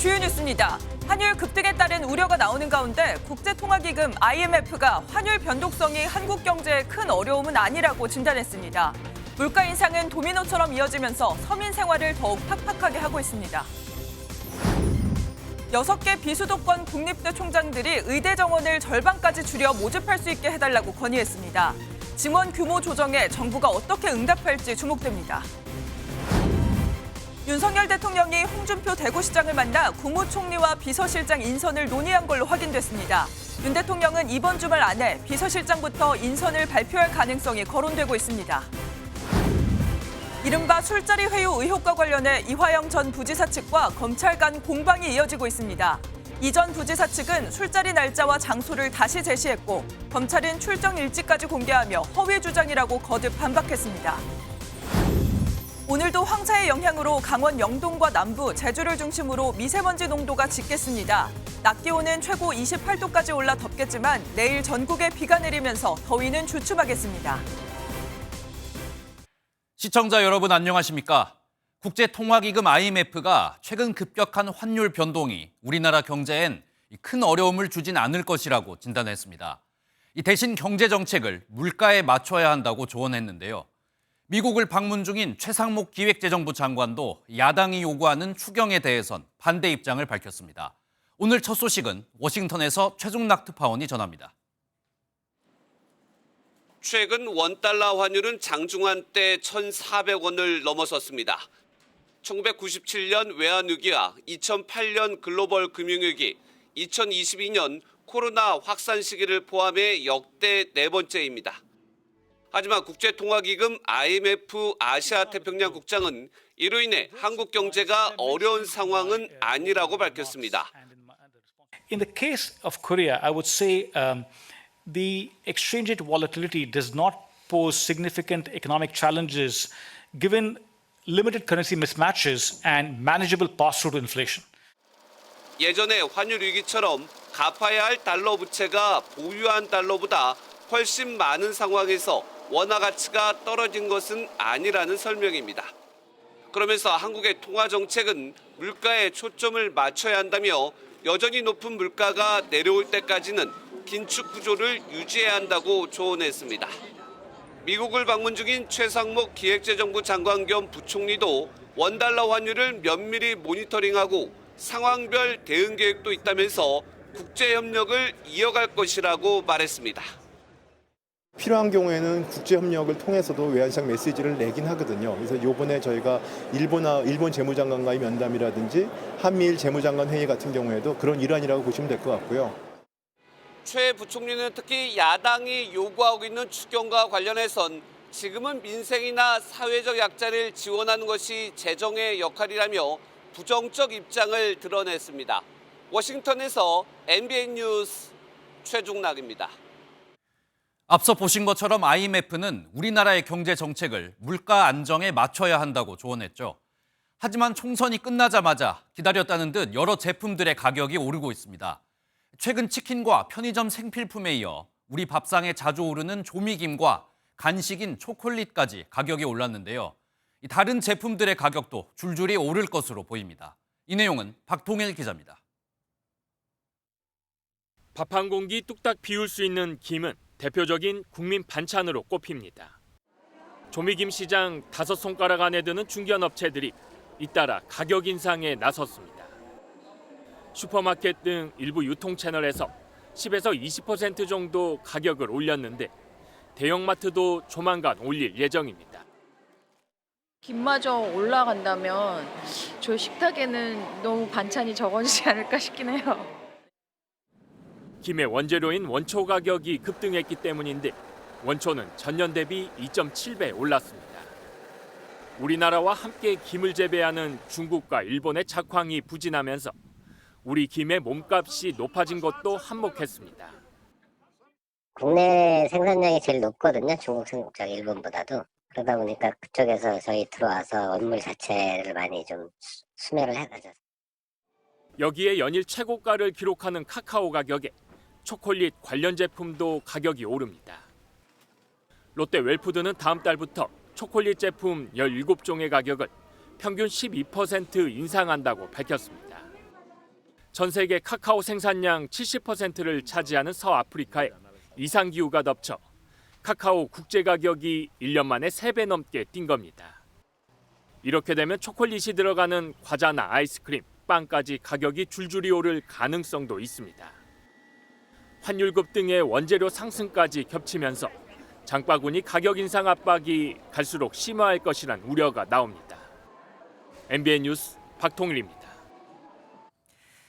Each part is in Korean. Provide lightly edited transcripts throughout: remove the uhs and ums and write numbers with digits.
주요 뉴스입니다. 환율 급등에 따른 우려가 나오는 가운데 국제통화기금 IMF가 환율 변동성이 한국 경제에 큰 어려움은 아니라고 진단했습니다. 물가 인상은 도미노처럼 이어지면서 서민 생활을 더욱 팍팍하게 하고 있습니다. 6개 비수도권 국립대 총장들이 의대 정원을 절반까지 줄여 모집할 수 있게 해달라고 건의했습니다. 증원 규모 조정에 정부가 어떻게 응답할지 주목됩니다. 윤석열 대통령이 홍준표 대구시장을 만나 국무총리와 비서실장 인선을 논의한 걸로 확인됐습니다. 윤 대통령은 이번 주말 안에 비서실장부터 인선을 발표할 가능성이 거론되고 있습니다. 이른바 술자리 회유 의혹과 관련해 이화영 전 부지사 측과 검찰 간 공방이 이어지고 있습니다. 이 전 부지사 측은 술자리 날짜와 장소를 다시 제시했고 검찰은 출정 일지까지 공개하며 허위 주장이라고 거듭 반박했습니다. 오늘도 황사의 영향으로 강원 영동과 남부, 제주를 중심으로 미세먼지 농도가 짙겠습니다. 낮 기온은 최고 28도까지 올라 덥겠지만 내일 전국에 비가 내리면서 더위는 주춤하겠습니다. 시청자 여러분 안녕하십니까? 국제통화기금 IMF가 최근 급격한 환율 변동이 우리나라 경제엔 큰 어려움을 주진 않을 것이라고 진단했습니다. 대신 경제 정책을 물가에 맞춰야 한다고 조언했는데요. 미국을 방문 중인 최상목 기획재정부 장관도 야당이 요구하는 추경에 대해선 반대 입장을 밝혔습니다. 오늘 첫 소식은 워싱턴에서 최종락 특파원이 전합니다. 최근 원달러 환율은 장중한 때 1,400원을 넘어섰습니다. 1997년 외환위기와 2008년 글로벌 금융위기, 2022년 코로나 확산 시기를 포함해 역대 네 번째입니다. 하지만 국제통화기금 IMF 아시아태평양 국장은 이로 인해 한국 경제가 어려운 상황은 아니라고 밝혔습니다. In the case of Korea, I would say the exchange rate volatility does not pose significant economic challenges given limited currency mismatches and manageable pass-through to inflation. 예전의 환율 위기처럼 갚아야 할 달러 부채가 보유한 달러보다 훨씬 많은 상황에서 원화 가치가 떨어진 것은 아니라는 설명입니다. 그러면서 한국의 통화 정책은 물가에 초점을 맞춰야 한다며 여전히 높은 물가가 내려올 때까지는 긴축 구조를 유지해야 한다고 조언했습니다. 미국을 방문 중인 최상목 기획재정부 장관 겸 부총리도 원달러 환율을 면밀히 모니터링하고 상황별 대응 계획도 있다면서 국제 협력을 이어갈 것이라고 말했습니다. 필요한 경우에는 국제협력을 통해서도 외환시장 메시지를 내긴 하거든요. 그래서 이번에 저희가 일본 재무장관과의 면담이라든지 한미일 재무장관 회의 같은 경우에도 그런 일환이라고 보시면 될 것 같고요. 최 부총리는 특히 야당이 요구하고 있는 추경과 관련해선 지금은 민생이나 사회적 약자를 지원하는 것이 재정의 역할이라며 부정적 입장을 드러냈습니다. 워싱턴에서 MBN 뉴스 최종락입니다. 앞서 보신 것처럼 IMF는 우리나라의 경제 정책을 물가 안정에 맞춰야 한다고 조언했죠. 하지만 총선이 끝나자마자 기다렸다는 듯 여러 제품들의 가격이 오르고 있습니다. 최근 치킨과 편의점 생필품에 이어 우리 밥상에 자주 오르는 조미김과 간식인 초콜릿까지 가격이 올랐는데요. 다른 제품들의 가격도 줄줄이 오를 것으로 보입니다. 이 내용은 박통일 기자입니다. 밥 한 공기 뚝딱 비울 수 있는 김은 대표적인 국민 반찬으로 꼽힙니다. 조미김 시장 5손가락 안에 드는 중견업체들이 잇따라 가격 인상에 나섰습니다. 슈퍼마켓 등 일부 유통 채널에서 10에서 20% 정도 가격을 올렸는데 대형마트도 조만간 올릴 예정입니다. 김마저 올라간다면 저희 식탁에는 너무 반찬이 적어지지 않을까 싶긴 해요. 김의 원재료인 원초 가격이 급등했기 때문인데 원초는 전년 대비 2.7배 올랐습니다. 우리나라와 함께 김을 재배하는 중국과 일본의 작황이 부진하면서 우리 김의 몸값이 높아진 것도 한몫했습니다. 국내 생산량이 제일 높거든요. 중국, 일본보다도. 그러다 보니까 그쪽에서 저희 들어와서 원물 자체를 많이 좀 수매를 해가죠. 여기에 연일 최고가를 기록하는 카카오 가격에 초콜릿 관련 제품도 가격이 오릅니다. 롯데 웰푸드는 다음 달부터 초콜릿 제품 17종의 가격을 평균 12% 인상한다고 밝혔습니다. 전 세계 카카오 생산량 70%를 차지하는 서아프리카에 이상기후가 덮쳐 카카오 국제 가격이 1년 만에 3배 넘게 뛴 겁니다. 이렇게 되면 초콜릿이 들어가는 과자나 아이스크림, 빵까지 가격이 줄줄이 오를 가능성도 있습니다. 환율 급등의 원재료 상승까지 겹치면서 장바구니 가격 인상 압박이 갈수록 심화할 것이란 우려가 나옵니다. MBN 뉴스 박통일입니다.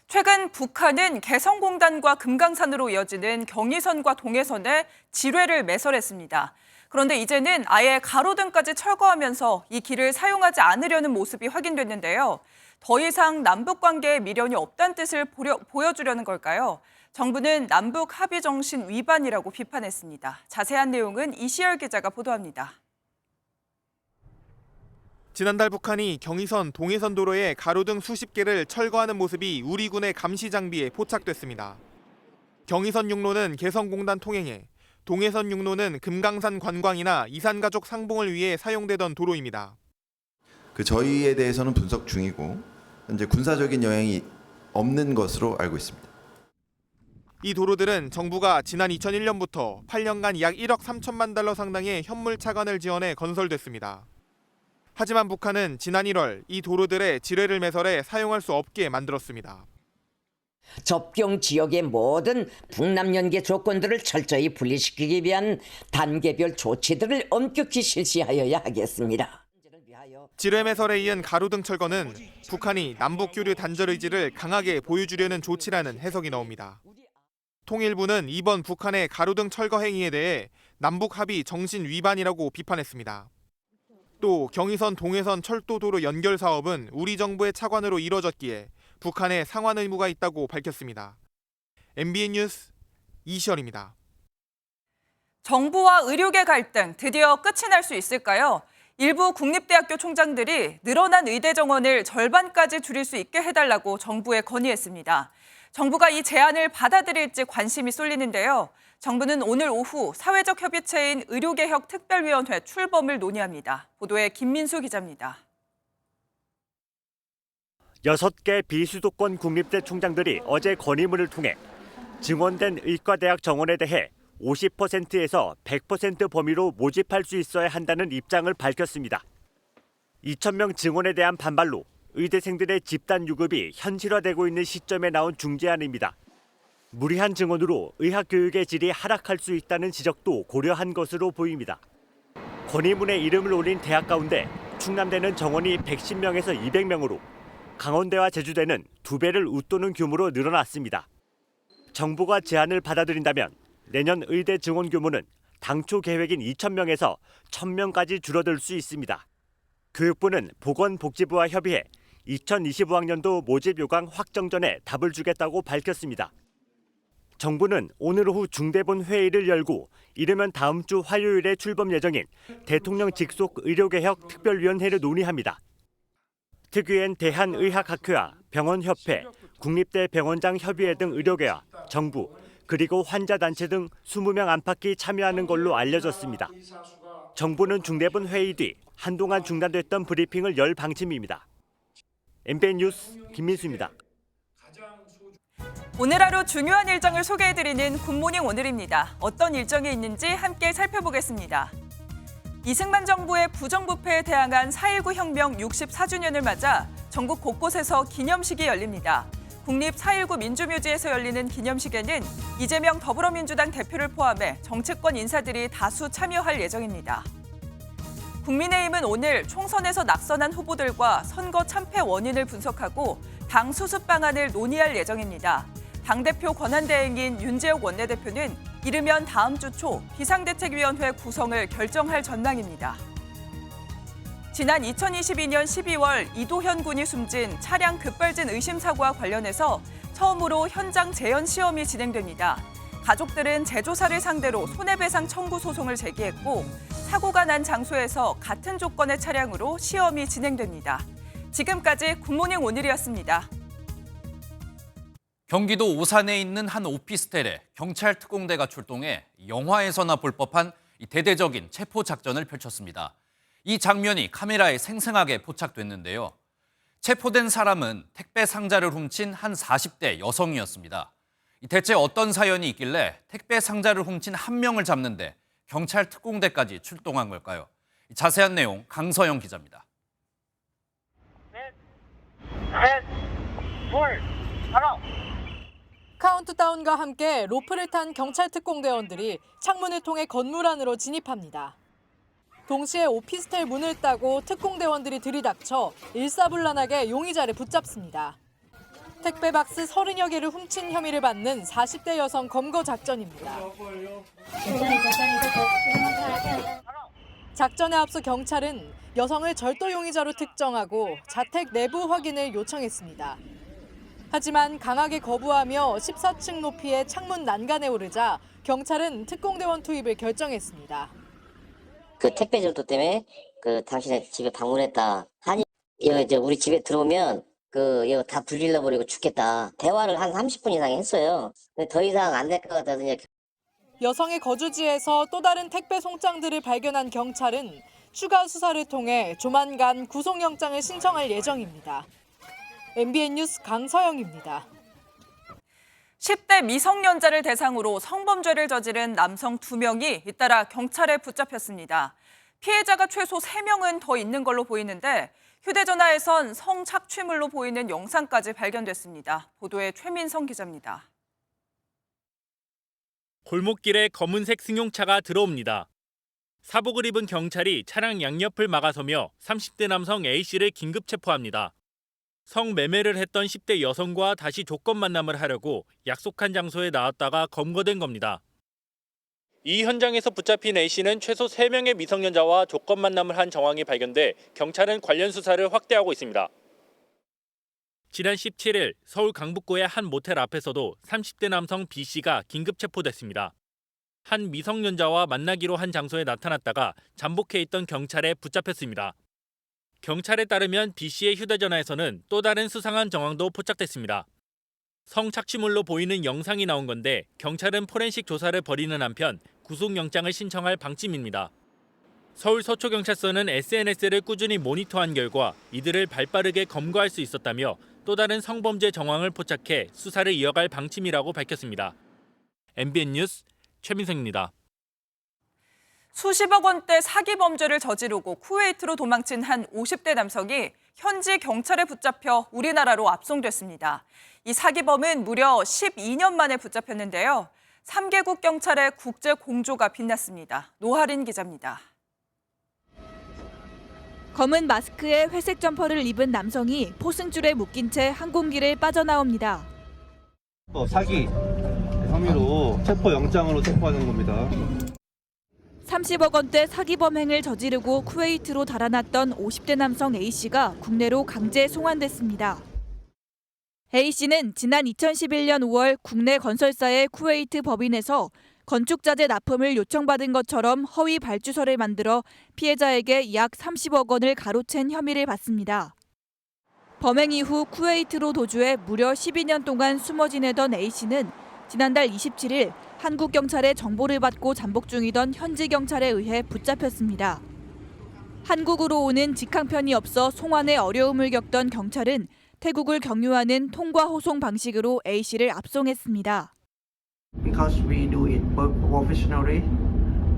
최근 북한은 개성공단과 금강산으로 이어지는 경의선과 동해선에 지뢰를 매설했습니다. 그런데 이제는 아예 가로등까지 철거하면서 이 길을 사용하지 않으려는 모습이 확인됐는데요. 더 이상 남북 관계에 미련이 없다는 뜻을 보여주려는 걸까요? 정부는 남북 합의 정신 위반이라고 비판했습니다. 자세한 내용은 이시열 기자가 보도합니다. 지난달 북한이 경의선, 동해선 도로에 가로등 수십 개를 철거하는 모습이 우리 군의 감시 장비에 포착됐습니다. 경의선 육로는 개성공단 통행에, 동해선 육로는 금강산 관광이나 이산가족 상봉을 위해 사용되던 도로입니다. 저희에 대해서는 분석 중이고 현재 군사적인 영향이 없는 것으로 알고 있습니다. 이 도로들은 정부가 지난 2001년부터 8년간 약 1억 3천만 달러 상당의 현물 차관을 지원해 건설됐습니다. 하지만 북한은 지난 1월 이 도로들에 지뢰를 매설해 사용할 수 없게 만들었습니다. 접경 지역의 모든 북남 연계 조건들을 철저히 분리시키기 위한 단계별 조치들을 엄격히 실시하여야 하겠습니다. 지뢰 매설에 이은 가로등 철거는 북한이 남북 교류 단절 의지를 강하게 보여주려는 조치라는 해석이 나옵니다. 통일부는 이번 북한의 가로등 철거 행위에 대해 남북 합의 정신 위반이라고 비판했습니다. 또 경의선 동해선 철도도로 연결 사업은 우리 정부의 차관으로 이뤄졌기에 북한에 상환 의무가 있다고 밝혔습니다. MBN 뉴스 이시열입니다. 정부와 의료계 갈등 드디어 끝이 날 수 있을까요? 일부 국립대학교 총장들이 늘어난 의대 정원을 절반까지 줄일 수 있게 해달라고 정부에 건의했습니다. 정부가 이 제안을 받아들일지 관심이 쏠리는데요. 정부는 오늘 오후 사회적 협의체인 의료개혁 특별위원회 출범을 논의합니다. 보도에 김민수 기자입니다. 6개 비수도권 국립대 총장들이 어제 건의문을 통해 증원된 의과대학 정원에 대해 50%에서 100% 범위로 모집할 수 있어야 한다는 입장을 밝혔습니다. 2,000명 증원에 대한 반발로 의대생들의 집단 유급이 현실화되고 있는 시점에 나온 중재안입니다. 무리한 증원으로 의학 교육의 질이 하락할 수 있다는 지적도 고려한 것으로 보입니다. 건의문에 이름을 올린 대학 가운데 충남대는 정원이 110명에서 200명으로 강원대와 제주대는 2배를 웃도는 규모로 늘어났습니다. 정부가 제안을 받아들인다면 내년 의대 증원 규모는 당초 계획인 2,000명에서 1,000명까지 줄어들 수 있습니다. 교육부는 보건복지부와 협의해 2025학년도 모집 요강 확정 전에 답을 주겠다고 밝혔습니다. 정부는 오늘 오후 중대본 회의를 열고 이르면 다음 주 화요일에 출범 예정인 대통령 직속 의료개혁 특별위원회를 논의합니다. 특위엔 대한의학학회와 병원협회, 국립대 병원장 협의회 등 의료계와 정부, 그리고 환자단체 등 20명 안팎이 참여하는 걸로 알려졌습니다. 정부는 중대본 회의 뒤 한동안 중단됐던 브리핑을 열 방침입니다. MBN 뉴스 김민수입니다. 오늘 하루 중요한 일정을 소개해드리는 굿모닝 오늘입니다. 어떤 일정이 있는지 함께 살펴보겠습니다. 이승만 정부의 부정부패에 대항한 4.19 혁명 64주년을 맞아 전국 곳곳에서 기념식이 열립니다. 국립 4.19 민주묘지에서 열리는 기념식에는 이재명 더불어민주당 대표를 포함해 정치권 인사들이 다수 참여할 예정입니다. 국민의힘은 오늘 총선에서 낙선한 후보들과 선거 참패 원인을 분석하고 당 수습 방안을 논의할 예정입니다. 당대표 권한대행인 윤재욱 원내대표는 이르면 다음 주 초 비상대책위원회 구성을 결정할 전망입니다. 지난 2022년 12월 이도현 군이 숨진 차량 급발진 의심 사고와 관련해서 처음으로 현장 재현 시험이 진행됩니다. 가족들은 재조사를 상대로 손해배상 청구 소송을 제기했고 사고가 난 장소에서 같은 조건의 차량으로 시험이 진행됩니다. 지금까지 굿모닝 오늘이었습니다. 경기도 오산에 있는 한 오피스텔에 경찰 특공대가 출동해 영화에서나 볼 법한 대대적인 체포 작전을 펼쳤습니다. 이 장면이 카메라에 생생하게 포착됐는데요. 체포된 사람은 택배 상자를 훔친 한 40대 여성이었습니다. 대체 어떤 사연이 있길래 택배 상자를 훔친 한 명을 잡는데 경찰 특공대까지 출동한 걸까요? 자세한 내용 강서영 기자입니다. 카운트다운과 함께 로프를 탄 경찰 특공대원들이 창문을 통해 건물 안으로 진입합니다. 동시에 오피스텔 문을 따고 특공대원들이 들이닥쳐 일사불란하게 용의자를 붙잡습니다. 택배 박스 30여 개를 훔친 혐의를 받는 40대 여성 검거 작전입니다. 작전에 앞서 경찰은 여성을 절도 용의자로 특정하고 자택 내부 확인을 요청했습니다. 하지만 강하게 거부하며 14층 높이의 창문 난간에 오르자 경찰은 특공대원 투입을 결정했습니다. 그 택배 절도 때문에 당신의 집에 방문했다 하니 이제 우리 집에 들어오면 이거 다 불질러 버리고 죽겠다. 대화를 한 30분 이상 했어요. 근데 더 이상 안 될 것 같아서 이제 여성의 거주지에서 또 다른 택배 송장들을 발견한 경찰은 추가 수사를 통해 조만간 구속영장을 신청할 예정입니다. MBN 뉴스 강서영입니다. 10대 미성년자를 대상으로 성범죄를 저지른 남성 2명이 잇따라 경찰에 붙잡혔습니다. 피해자가 최소 3명은 더 있는 걸로 보이는데 휴대전화에선 성착취물로 보이는 영상까지 발견됐습니다. 보도에 최민성 기자입니다. 골목길에 검은색 승용차가 들어옵니다. 사복을 입은 경찰이 차량 양옆을 막아서며 30대 남성 A씨를 긴급 체포합니다. 성매매를 했던 10대 여성과 다시 조건 만남을 하려고 약속한 장소에 나왔다가 검거된 겁니다. 이 현장에서 붙잡힌 A씨는 최소 3명의 미성년자와 조건 만남을 한 정황이 발견돼 경찰은 관련 수사를 확대하고 있습니다. 지난 17일 서울 강북구의 한 모텔 앞에서도 30대 남성 B씨가 긴급 체포됐습니다. 한 미성년자와 만나기로 한 장소에 나타났다가 잠복해 있던 경찰에 붙잡혔습니다. 경찰에 따르면 B씨의 휴대전화에서는 또 다른 수상한 정황도 포착됐습니다. 성착취물로 보이는 영상이 나온 건데 경찰은 포렌식 조사를 벌이는 한편 구속영장을 신청할 방침입니다. 서울 서초경찰서는 SNS를 꾸준히 모니터한 결과 이들을 발빠르게 검거할 수 있었다며 또 다른 성범죄 정황을 포착해 수사를 이어갈 방침이라고 밝혔습니다. MBN 뉴스 최민성입니다. 수십억 원대 사기 범죄를 저지르고 쿠웨이트로 도망친 한 50대 남성이 현지 경찰에 붙잡혀 우리나라로 압송됐습니다. 이 사기범은 무려 12년 만에 붙잡혔는데요. 3개국 경찰의 국제 공조가 빛났습니다. 노하린 기자입니다. 검은 마스크에 회색 점퍼를 입은 남성이 포승줄에 묶인 채 항공기를 빠져나옵니다. 사기 혐의로 체포영장으로 체포하는 겁니다. 30억 원대 사기 범행을 저지르고 쿠웨이트로 달아났던 50대 남성 A씨가 국내로 강제 송환됐습니다. A씨는 지난 2011년 5월 국내 건설사의 쿠웨이트 법인에서 건축자재 납품을 요청받은 것처럼 허위 발주서를 만들어 피해자에게 약 30억 원을 가로챈 혐의를 받습니다. 범행 이후 쿠웨이트로 도주해 무려 12년 동안 숨어 지내던 A씨는 지난달 27일 한국 경찰의 정보를 받고 잠복 중이던 현지 경찰에 의해 붙잡혔습니다. 한국으로 오는 직항편이 없어 송환에 어려움을 겪던 경찰은 태국을 경유하는 통과 호송 방식으로 A씨를 압송했습니다. Because we do it professionally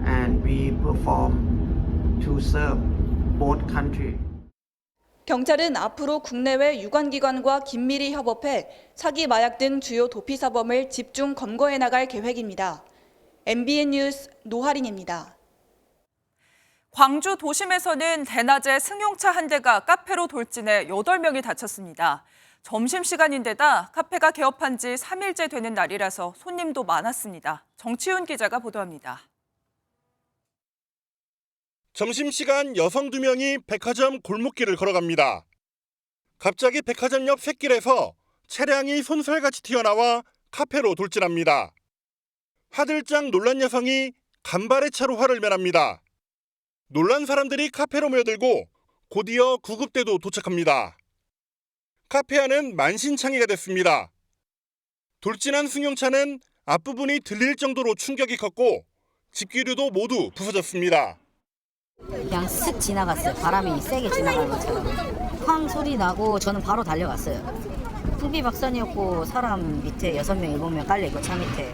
and we perform to serve both countries. 경찰은 앞으로 국내외 유관기관과 긴밀히 협업해 사기, 마약 등 주요 도피 사범을 집중 검거해 나갈 계획입니다. MBN 뉴스 노하린입니다. 광주 도심에서는 대낮에 승용차 한 대가 카페로 돌진해 8명이 다쳤습니다. 점심시간인데다 카페가 개업한 지 3일째 되는 날이라서 손님도 많았습니다. 정치훈 기자가 보도합니다. 점심시간 여성 2명이 백화점 골목길을 걸어갑니다. 갑자기 백화점 옆 샛길에서 차량이 손살같이 튀어나와 카페로 돌진합니다. 화들짝 놀란 여성이 간발의 차로 화를 면합니다. 놀란 사람들이 카페로 모여들고 곧이어 구급대도 도착합니다. 카페 안은 만신창이가 됐습니다. 돌진한 승용차는 앞부분이 들릴 정도로 충격이 컸고 집기류도 모두 부서졌습니다. 그냥 슥 지나갔어요. 바람이 세게 지나가는 것처럼. 쾅 소리 나고 저는 바로 달려갔어요. 풍비박산이었고 사람 밑에 6명, 7명 깔려있고 차 밑에.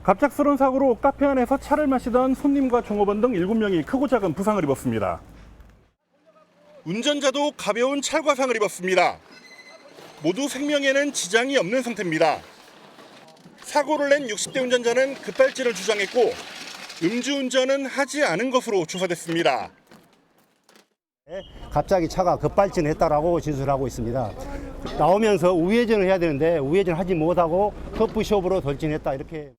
갑작스러운 사고로 카페 안에서 차를 마시던 손님과 종업원 등 7명이 크고 작은 부상을 입었습니다. 운전자도 가벼운 찰과상을 입었습니다. 모두 생명에는 지장이 없는 상태입니다. 사고를 낸 60대 운전자는 급발진을 주장했고 음주운전은 하지 않은 것으로 조사됐습니다. 갑자기 차가 급발진했다라고 진술하고 있습니다. 나오면서 우회전을 해야 되는데 우회전을 하지 못하고 커브숍으로 돌진했다 이렇게.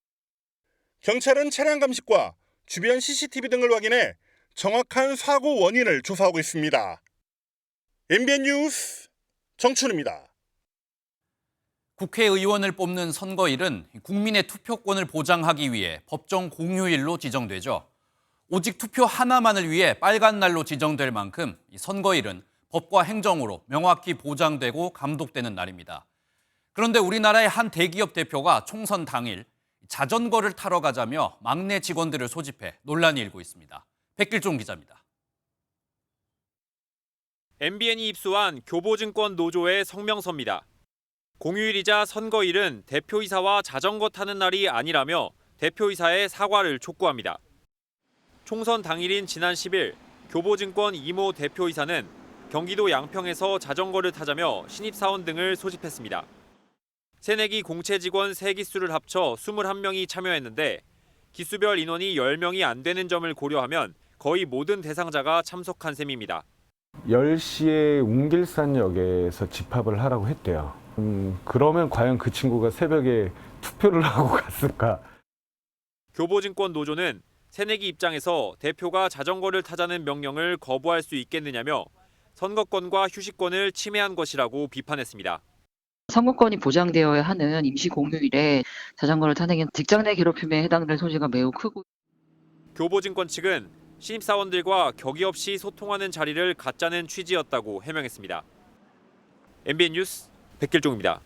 경찰은 차량 감식과 주변 CCTV 등을 확인해 정확한 사고 원인을 조사하고 있습니다. MBN 뉴스 정춘우입니다. 국회의원을 뽑는 선거일은 국민의 투표권을 보장하기 위해 법정 공휴일로 지정되죠. 오직 투표 하나만을 위해 빨간 날로 지정될 만큼 이 선거일은 법과 행정으로 명확히 보장되고 감독되는 날입니다. 그런데 우리나라의 한 대기업 대표가 총선 당일 자전거를 타러 가자며 막내 직원들을 소집해 논란이 일고 있습니다. 백길종 기자입니다. MBN이 입수한 교보증권 노조의 성명서입니다. 공휴일이자 선거일은 대표이사와 자전거 타는 날이 아니라며 대표이사의 사과를 촉구합니다. 총선 당일인 지난 10일 교보증권 이모 대표이사는 경기도 양평에서 자전거를 타자며 신입사원 등을 소집했습니다. 새내기 공채 직원 3기수를 합쳐 21명이 참여했는데 기수별 인원이 10명이 안 되는 점을 고려하면 거의 모든 대상자가 참석한 셈입니다. 10시에 웅길산역에서 집합을 하라고 했대요. 그러면 과연 그 친구가 새벽에 투표를 하고 갔을까? 교보증권 노조는 새내기 입장에서 대표가 자전거를 타자는 명령을 거부할 수 있겠느냐며 선거권과 휴식권을 침해한 것이라고 비판했습니다. 선거권이 보장되어야 하는 임시 공휴일에 자전거를 타는 게 직장 내 괴롭힘에 해당될 소지가 매우 크고. 교보증권 측은 신입사원들과 격의 없이 소통하는 자리를 갖자는 취지였다고 해명했습니다. MBN 뉴스 백길종입니다.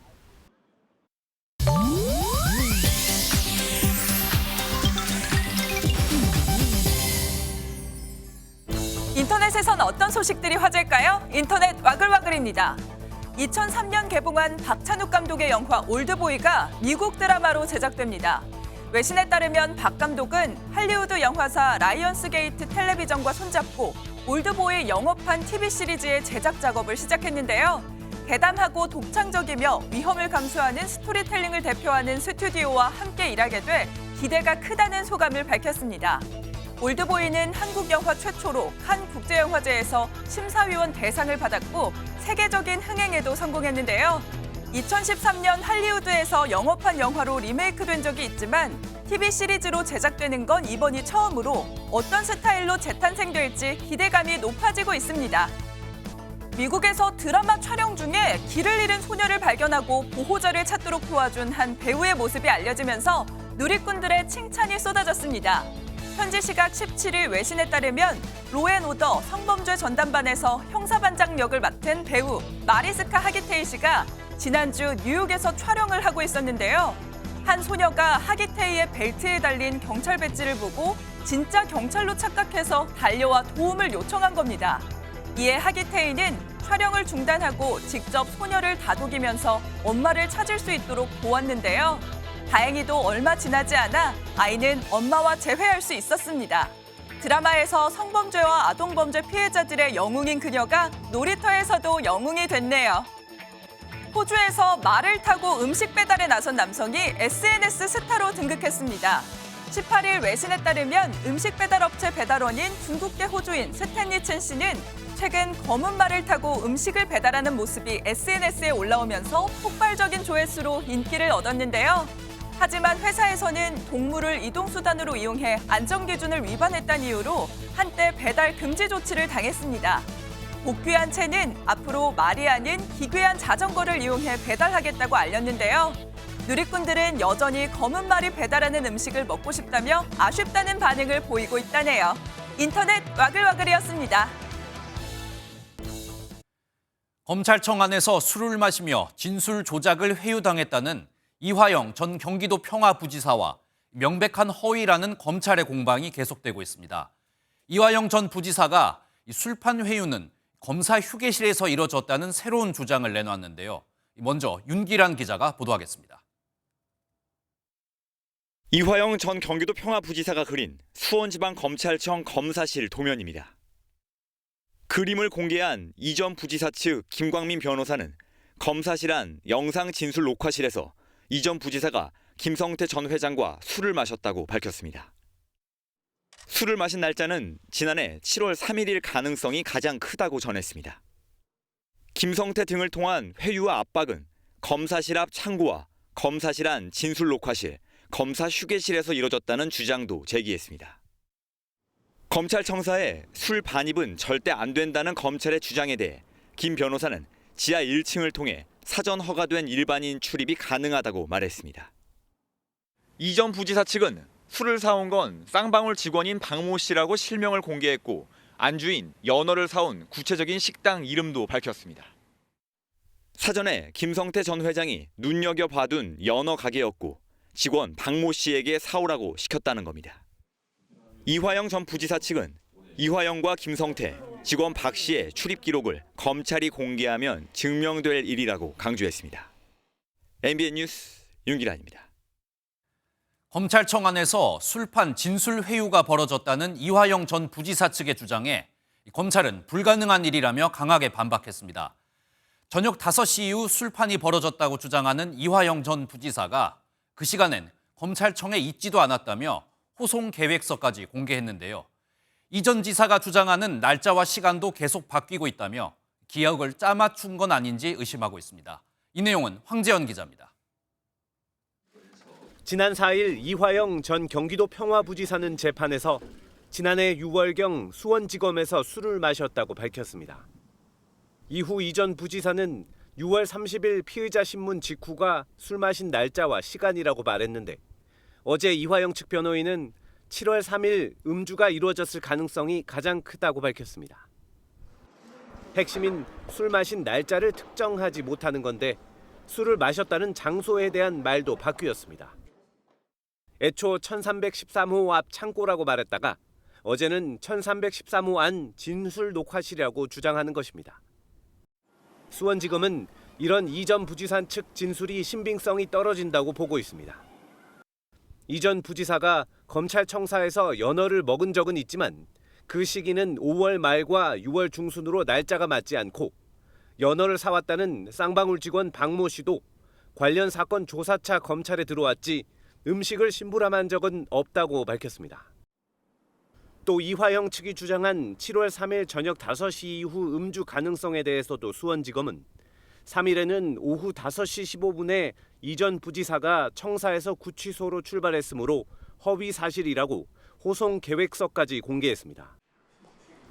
인터넷에선 어떤 소식들이 화제일까요? 인터넷 와글와글입니다. 2003년 개봉한 박찬욱 감독의 영화 올드보이가 미국 드라마로 제작됩니다. 외신에 따르면 박 감독은 할리우드 영화사 라이언스 게이트 텔레비전과 손잡고 올드보이 영업한 TV 시리즈의 제작 작업을 시작했는데요. 대담하고 독창적이며 위험을 감수하는 스토리텔링을 대표하는 스튜디오와 함께 일하게 돼 기대가 크다는 소감을 밝혔습니다. 올드보이는 한국 영화 최초로 칸 국제영화제에서 심사위원 대상을 받았고 세계적인 흥행에도 성공했는데요. 2013년 할리우드에서 영업한 영화로 리메이크된 적이 있지만 TV 시리즈로 제작되는 건 이번이 처음으로 어떤 스타일로 재탄생될지 기대감이 높아지고 있습니다. 미국에서 드라마 촬영 중에 길을 잃은 소녀를 발견하고 보호자를 찾도록 도와준 한 배우의 모습이 알려지면서 누리꾼들의 칭찬이 쏟아졌습니다. 현지 시각 17일 외신에 따르면 로앤오더 성범죄 전담반에서 형사반장 역을 맡은 배우 마리스카 하기테이 씨가 지난주 뉴욕에서 촬영을 하고 있었는데요. 한 소녀가 하기테이의 벨트에 달린 경찰 배지를 보고 진짜 경찰로 착각해서 달려와 도움을 요청한 겁니다. 이에 하기테이는 촬영을 중단하고 직접 소녀를 다독이면서 엄마를 찾을 수 있도록 도왔는데요. 다행히도 얼마 지나지 않아 아이는 엄마와 재회할 수 있었습니다. 드라마에서 성범죄와 아동범죄 피해자들의 영웅인 그녀가 놀이터에서도 영웅이 됐네요. 호주에서 말을 타고 음식 배달에 나선 남성이 SNS 스타로 등극했습니다. 18일 외신에 따르면 음식 배달 업체 배달원인 중국계 호주인 스탠리 첸 씨는 최근 검은 말을 타고 음식을 배달하는 모습이 SNS에 올라오면서 폭발적인 조회수로 인기를 얻었는데요. 하지만 회사에서는 동물을 이동수단으로 이용해 안전기준을 위반했다는 이유로 한때 배달 금지 조치를 당했습니다. 복귀한 채는 앞으로 말이 아닌 기괴한 자전거를 이용해 배달하겠다고 알렸는데요. 누리꾼들은 여전히 검은 말이 배달하는 음식을 먹고 싶다며 아쉽다는 반응을 보이고 있다네요. 인터넷 와글와글이었습니다. 검찰청 안에서 술을 마시며 진술 조작을 회유당했다는 이화영 전 경기도 평화부지사와 명백한 허위라는 검찰의 공방이 계속되고 있습니다. 이화영 전 부지사가 술판 회유는 검사 휴게실에서 이뤄졌다는 새로운 주장을 내놨는데요. 먼저 윤기란 기자가 보도하겠습니다. 이화영 전 경기도 평화부지사가 그린 수원지방검찰청 검사실 도면입니다. 그림을 공개한 이 전 부지사 측 김광민 변호사는 검사실 안 영상 진술 녹화실에서 이 전 부지사가 김성태 전 회장과 술을 마셨다고 밝혔습니다. 술을 마신 날짜는 지난해 7월 3일일 가능성이 가장 크다고 전했습니다. 김성태 등을 통한 회유와 압박은 검사실 앞 창고와 검사실 안 진술 녹화실, 검사 휴게실에서 이뤄졌다는 주장도 제기했습니다. 검찰청사에 술 반입은 절대 안 된다는 검찰의 주장에 대해 김 변호사는 지하 1층을 통해 사전 허가된 일반인 출입이 가능하다고 말했습니다. 이 전 부지사 측은 술을 사온 건 쌍방울 직원인 박모 씨라고 실명을 공개했고 안주인 연어를 사온 구체적인 식당 이름도 밝혔습니다. 사전에 김성태 전 회장이 눈여겨봐둔 연어 가게였고 직원 박모 씨에게 사오라고 시켰다는 겁니다. 이화영 전 부지사 측은 이화영과 김성태, 직원 박 씨의 출입 기록을 검찰이 공개하면 증명될 일이라고 강조했습니다. MBN 뉴스 윤기란입니다. 검찰청 안에서 술판 진술 회유가 벌어졌다는 이화영 전 부지사 측의 주장에 검찰은 불가능한 일이라며 강하게 반박했습니다. 저녁 5시 이후 술판이 벌어졌다고 주장하는 이화영 전 부지사가 그 시간엔 검찰청에 있지도 않았다며 호송 계획서까지 공개했는데요. 이 전 지사가 주장하는 날짜와 시간도 계속 바뀌고 있다며 기억을 짜맞춘 건 아닌지 의심하고 있습니다. 이 내용은 황재현 기자입니다. 지난 4일 이화영 전 경기도 평화부지사는 재판에서 지난해 6월경 수원지검에서 술을 마셨다고 밝혔습니다. 이후 이 전 부지사는 6월 30일 피의자 신문 직후가 술 마신 날짜와 시간이라고 말했는데 어제 이화영 측 변호인은 7월 3일 음주가 이루어졌을 가능성이 가장 크다고 밝혔습니다. 핵심인 술 마신 날짜를 특정하지 못하는 건데 술을 마셨다는 장소에 대한 말도 바뀌었습니다. 애초 1313호 앞 창고라고 말했다가 어제는 1313호 안 진술 녹화실이라고 주장하는 것입니다. 수원지검은 이런 이 전 부지사 측 진술이 신빙성이 떨어진다고 보고 있습니다. 이 전 부지사가 검찰청사에서 연어를 먹은 적은 있지만 그 시기는 5월 말과 6월 중순으로 날짜가 맞지 않고 연어를 사왔다는 쌍방울 직원 박모 씨도 관련 사건 조사차 검찰에 들어왔지 음식을 심부름한 적은 없다고 밝혔습니다. 또 이화영 측이 주장한 7월 3일 저녁 5시 이후 음주 가능성에 대해서도 수원지검은 3일에는 오후 5시 15분에 이 전 부지사가 청사에서 구치소로 출발했으므로 허위 사실이라고 호송 계획서까지 공개했습니다.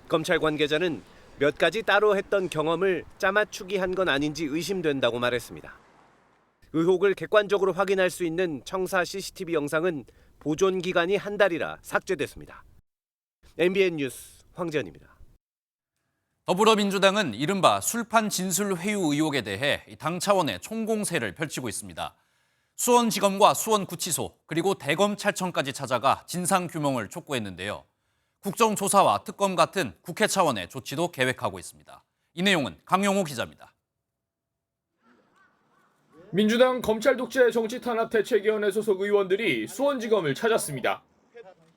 검찰 관계자는 몇 가지 따로 했던 경험을 짜맞추기 한 건 아닌지 의심된다고 말했습니다. 의혹을 객관적으로 확인할 수 있는 청사 CCTV 영상은 보존 기간이 한 달이라 삭제됐습니다. MBN 뉴스 황재현입니다. 더불어민주당은 이른바 술판 진술 회유 의혹에 대해 당 차원의 총공세를 펼치고 있습니다. 수원지검과 수원구치소 그리고 대검찰청까지 찾아가 진상규명을 촉구했는데요. 국정조사와 특검 같은 국회 차원의 조치도 계획하고 있습니다. 이 내용은 강용호 기자입니다. 민주당 검찰독재 정치탄압대책위원회 소속 의원들이 수원지검을 찾았습니다.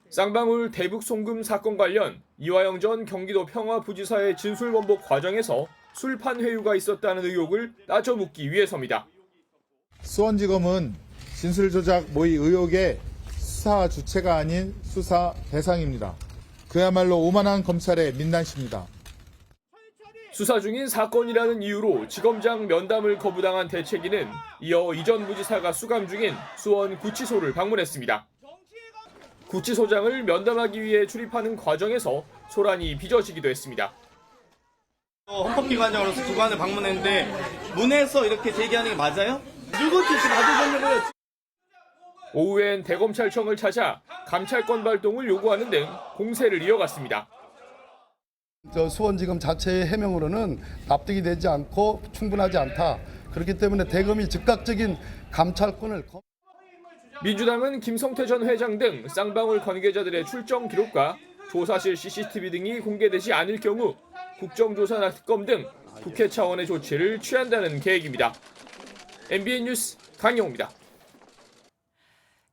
쌍방울 대북 송금 사건 관련 이화영 전 경기도 평화부지사의 진술원복 과정에서 술판 회유가 있었다는 의혹을 따져 묻기 위해서입니다. 수원지검은 진술조작 모의 의혹의 수사 주체가 아닌 수사 대상입니다. 그야말로 오만한 검찰의 민낯입니다. 수사 중인 사건이라는 이유로 지검장 면담을 거부당한 대책위는 이어 이 전 부지사가 수감 중인 수원구치소를 방문했습니다. 구치소장을 면담하기 위해 출입하는 과정에서 소란이 빚어지기도 했습니다. 헌법기관장으로서 기관을 방문했는데 문에서 이렇게 제기하는 게 맞아요? 누구 뜻이 받으셨냐고요? 오후엔 대검찰청을 찾아 감찰권 발동을 요구하는 등 공세를 이어갔습니다. 수원지검 자체의 해명으로는 납득이 되지 않고 충분하지 않다. 그렇기 때문에 대검이 즉각적인 감찰권을 민주당은 김성태 전 회장 등 쌍방울 관계자들의 출정 기록과 조사실 CCTV 등이 공개되지 않을 경우 국정조사나 특검 등 국회 차원의 조치를 취한다는 계획입니다. MBN 뉴스 강영호입니다.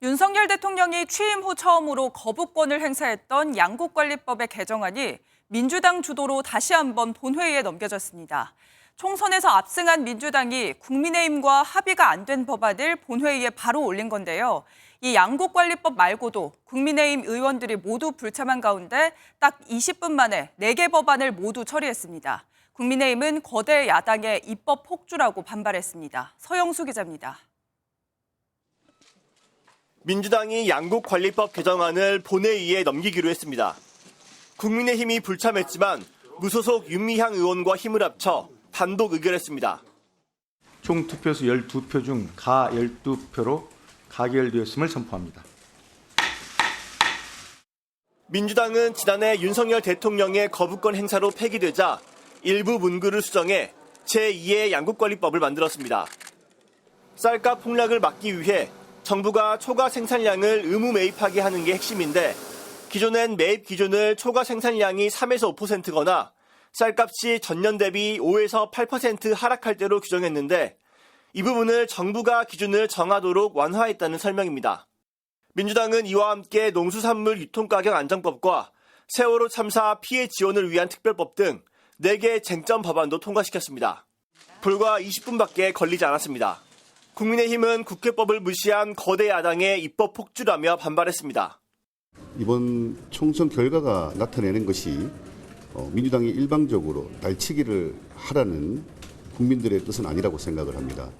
윤석열 대통령이 취임 후 처음으로 거부권을 행사했던 양국관리법의 개정안이 민주당 주도로 다시 한번 본회의에 넘겨졌습니다. 총선에서 압승한 민주당이 국민의힘과 합의가 안 된 법안을 본회의에 바로 올린 건데요. 이 양국관리법 말고도 국민의힘 의원들이 모두 불참한 가운데 딱 20분 만에 4개 법안을 모두 처리했습니다. 국민의힘은 거대 야당의 입법 폭주라고 반발했습니다. 서영수 기자입니다. 민주당이 양국관리법 개정안을 본회의에 넘기기로 했습니다. 국민의힘이 불참했지만 무소속 윤미향 의원과 힘을 합쳐 단독 의결했습니다. 총 투표수 12표 중 가 12표로 가결되었음을 선포합니다. 민주당은 지난해 윤석열 대통령의 거부권 행사로 폐기되자 일부 문구를 수정해 제2의 양국관리법을 만들었습니다. 쌀값 폭락을 막기 위해 정부가 초과 생산량을 의무 매입하게 하는 게 핵심인데 기존엔 매입 기준을 초과 생산량이 3에서 5%거나 쌀값이 전년 대비 5에서 8% 하락할 대로 규정했는데 이 부분을 정부가 기준을 정하도록 완화했다는 설명입니다. 민주당은 이와 함께 농수산물 유통가격 안정법과 세월호 참사 피해 지원을 위한 특별법 등 4개 쟁점 법안도 통과시켰습니다. 불과 20분밖에 걸리지 않았습니다. 국민의힘은 국회법을 무시한 거대 야당의 입법 폭주라며 반발했습니다. 이번 총선 결과가 나타내는 것이 민주당이 일방적으로 날치기를 하라는 국민들의 뜻은 아니라고 생각을 합니다.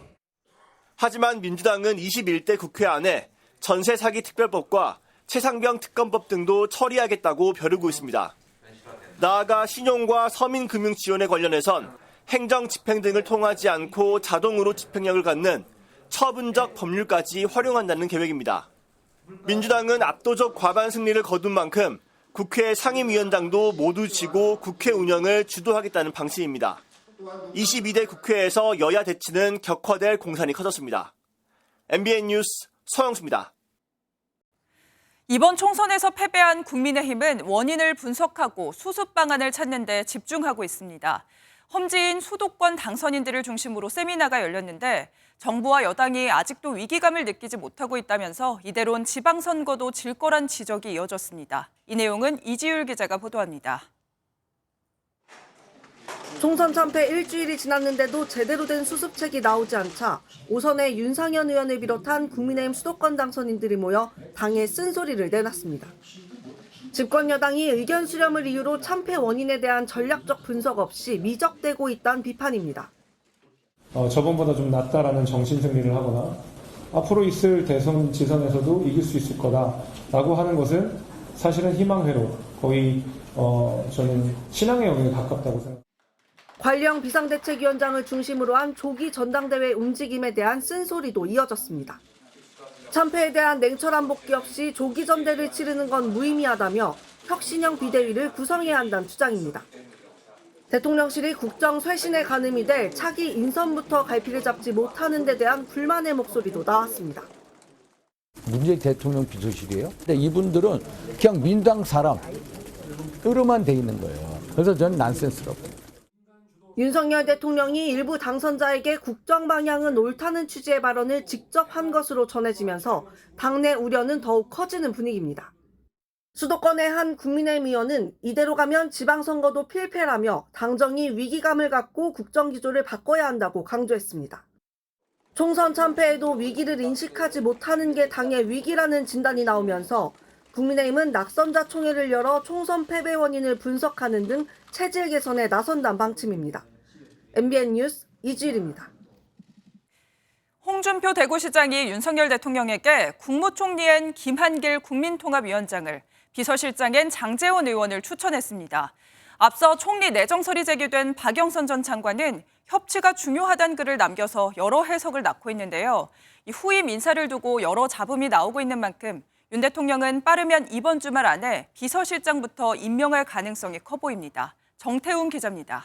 하지만 민주당은 21대 국회 안에 전세 사기 특별법과 최상병 특검법 등도 처리하겠다고 벼르고 있습니다. 나아가 신용과 서민금융 지원에 관련해선 행정 집행 등을 통하지 않고 자동으로 집행력을 갖는 처분적 법률까지 활용한다는 계획입니다. 민주당은 압도적 과반 승리를 거둔 만큼 국회 상임위원장도 모두 지고 국회 운영을 주도하겠다는 방침입니다. 22대 국회에서 여야 대치는 격화될 공산이 커졌습니다. MBN 뉴스 서영수입니다. 이번 총선에서 패배한 국민의힘은 원인을 분석하고 수습 방안을 찾는 데 집중하고 있습니다. 험지인 수도권 당선인들을 중심으로 세미나가 열렸는데 정부와 여당이 아직도 위기감을 느끼지 못하고 있다면서 이대로는 지방선거도 질 거란 지적이 이어졌습니다. 이 내용은 이지율 기자가 보도합니다. 총선 참패 일주일이 지났는데도 제대로 된 수습책이 나오지 않자 오선의 윤상현 의원을 비롯한 국민의힘 수도권 당선인들이 모여 당에 쓴소리를 내놨습니다. 집권 여당이 의견 수렴을 이유로 참패 원인에 대한 전략적 분석 없이 미적대고 있다는 비판입니다. 저번보다 좀 낫다라는 정신승리를 하거나 앞으로 있을 대선 지선에서도 이길 수 있을 거다라고 하는 것은 사실은 희망회로 거의 저는 신앙의 영역에 가깝다고 생각합니다. 관련 비상대책위원장을 중심으로 한 조기 전당대회 움직임에 대한 쓴소리도 이어졌습니다. 참패에 대한 냉철한 복귀 없이 조기 전대를 치르는 건 무의미하다며 혁신형 비대위를 구성해야 한다는 주장입니다. 대통령실이 국정 쇄신에 가늠이 돼 차기 인선부터 갈피를 잡지 못하는 데 대한 불만의 목소리도 나왔습니다. 문재인 대통령 비서실이에요. 근데 이분들은 그냥 민당 사람으로만 돼 있는 거예요. 그래서 저는 난센스럽고. 윤석열 대통령이 일부 당선자에게 국정 방향은 옳다는 취지의 발언을 직접 한 것으로 전해지면서 당내 우려는 더욱 커지는 분위기입니다. 수도권의 한 국민의힘 의원은 이대로 가면 지방선거도 필패라며 당정이 위기감을 갖고 국정기조를 바꿔야 한다고 강조했습니다. 총선 참패에도 위기를 인식하지 못하는 게 당의 위기라는 진단이 나오면서 국민의힘은 낙선자 총회를 열어 총선 패배 원인을 분석하는 등 체질 개선에 나선다는 방침입니다. MBN 뉴스 이주일입니다. 홍준표 대구시장이 윤석열 대통령에게 국무총리엔 김한길 국민통합위원장을, 비서실장엔 장제원 의원을 추천했습니다. 앞서 총리 내정설이 제기된 박영선 전 장관은 협치가 중요하다는 글을 남겨서 여러 해석을 낳고 있는데요. 이 후임 인사를 두고 여러 잡음이 나오고 있는 만큼 윤 대통령은 빠르면 이번 주말 안에 비서실장부터 임명할 가능성이 커 보입니다. 정태웅 기자입니다.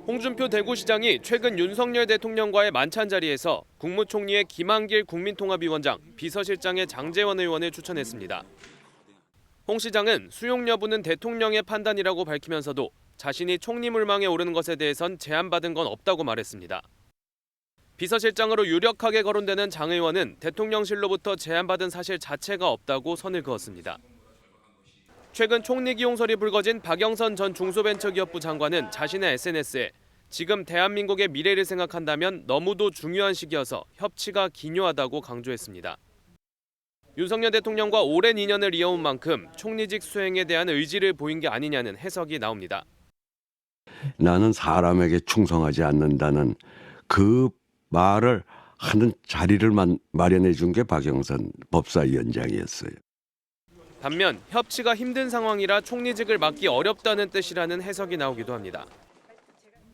홍준표 대구시장이 최근 윤석열 대통령과의 만찬 자리에서 국무총리의 김한길 국민통합위원장, 비서실장의 장제원 의원을 추천했습니다. 홍 시장은 수용 여부는 대통령의 판단이라고 밝히면서도 자신이 총리 물망에 오르는 것에 대해선 제안받은 건 없다고 말했습니다. 비서실장으로 유력하게 거론되는 장 의원은 대통령실로부터 제안받은 사실 자체가 없다고 선을 그었습니다. 최근 총리 기용설이 불거진 박영선 전 중소벤처기업부 장관은 자신의 SNS에 지금 대한민국의 미래를 생각한다면 너무도 중요한 시기여서 협치가 기묘하다고 강조했습니다. 윤석열 대통령과 오랜 인연을 이어온 만큼 총리직 수행에 대한 의지를 보인 게 아니냐는 해석이 나옵니다. 나는 사람에게 충성하지 않는다는 그 말을 하는 자리를 마련해 준 게 박영선 법사위원장이었어요. 반면 협치가 힘든 상황이라 총리직을 맡기 어렵다는 뜻이라는 해석이 나오기도 합니다.